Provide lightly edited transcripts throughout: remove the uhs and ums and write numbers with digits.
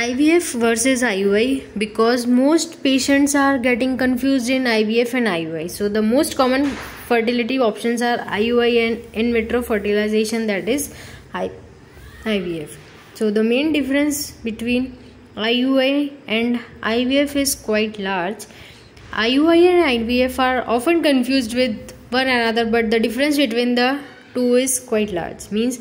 IVF versus IUI, because most patients are getting confused in IVF and IUI. So the most common fertility options are IUI and in vitro fertilization, that is IVF. So the main difference between IUI and IVF is quite large. IUI and IVF are often confused with one another, but the difference between the two is quite large. Means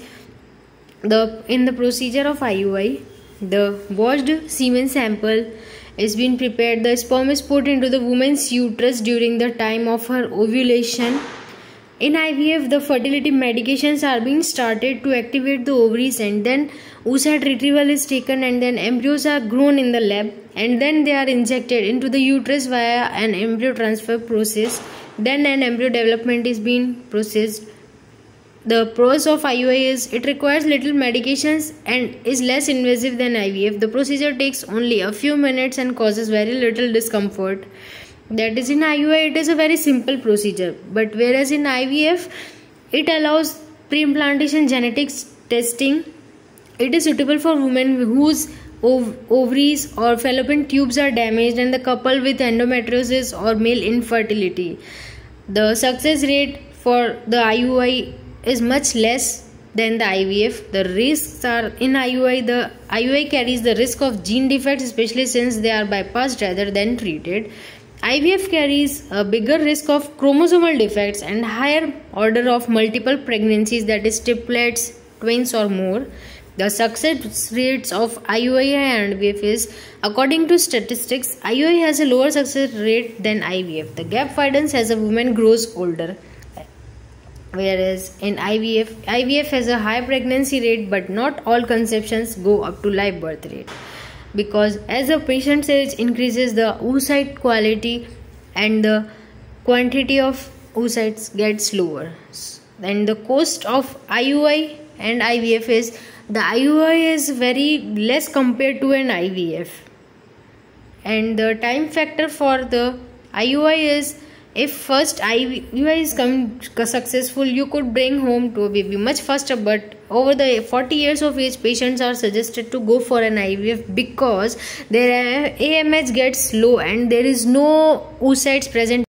in the procedure of IUI, the washed semen sample is being prepared. The sperm is put into the woman's uterus during the time of her ovulation. In IVF, the fertility medications are being started to activate the ovaries, and then oocyte retrieval is taken, and then embryos are grown in the lab, and then they are injected into the uterus via an embryo transfer process. Then an embryo development is being processed. The pros of IUI is it requires little medications and is less invasive than IVF. The procedure takes only a few minutes and causes very little discomfort. That is, in IUI it is a very simple procedure, but whereas in IVF it allows pre-implantation genetics testing. It is suitable for women whose ovaries or fallopian tubes are damaged and the couple with endometriosis or male infertility. The success rate for the IUI is much less than the IVF. The risks are in IUI. The IUI carries the risk of gene defects, especially since they are bypassed rather than treated. IVF carries a bigger risk of chromosomal defects and higher order of multiple pregnancies, that is triplets, twins or more. The success rates of IUI and IVF is, according to statistics, IUI has a lower success rate than IVF. The gap widens as a woman grows older. Whereas in IVF has a high pregnancy rate, but not all conceptions go up to live birth rate. Because as the patient's age increases, the oocyte quality and the quantity of oocytes gets lower. And the cost of IUI and IVF is, the IUI is very less compared to an IVF. And the time factor for the IUI is, if first IUI is successful, you could bring home to a baby much faster, but over the 40 years of age, patients are suggested to go for an IVF because their AMH gets low and there is no oocytes present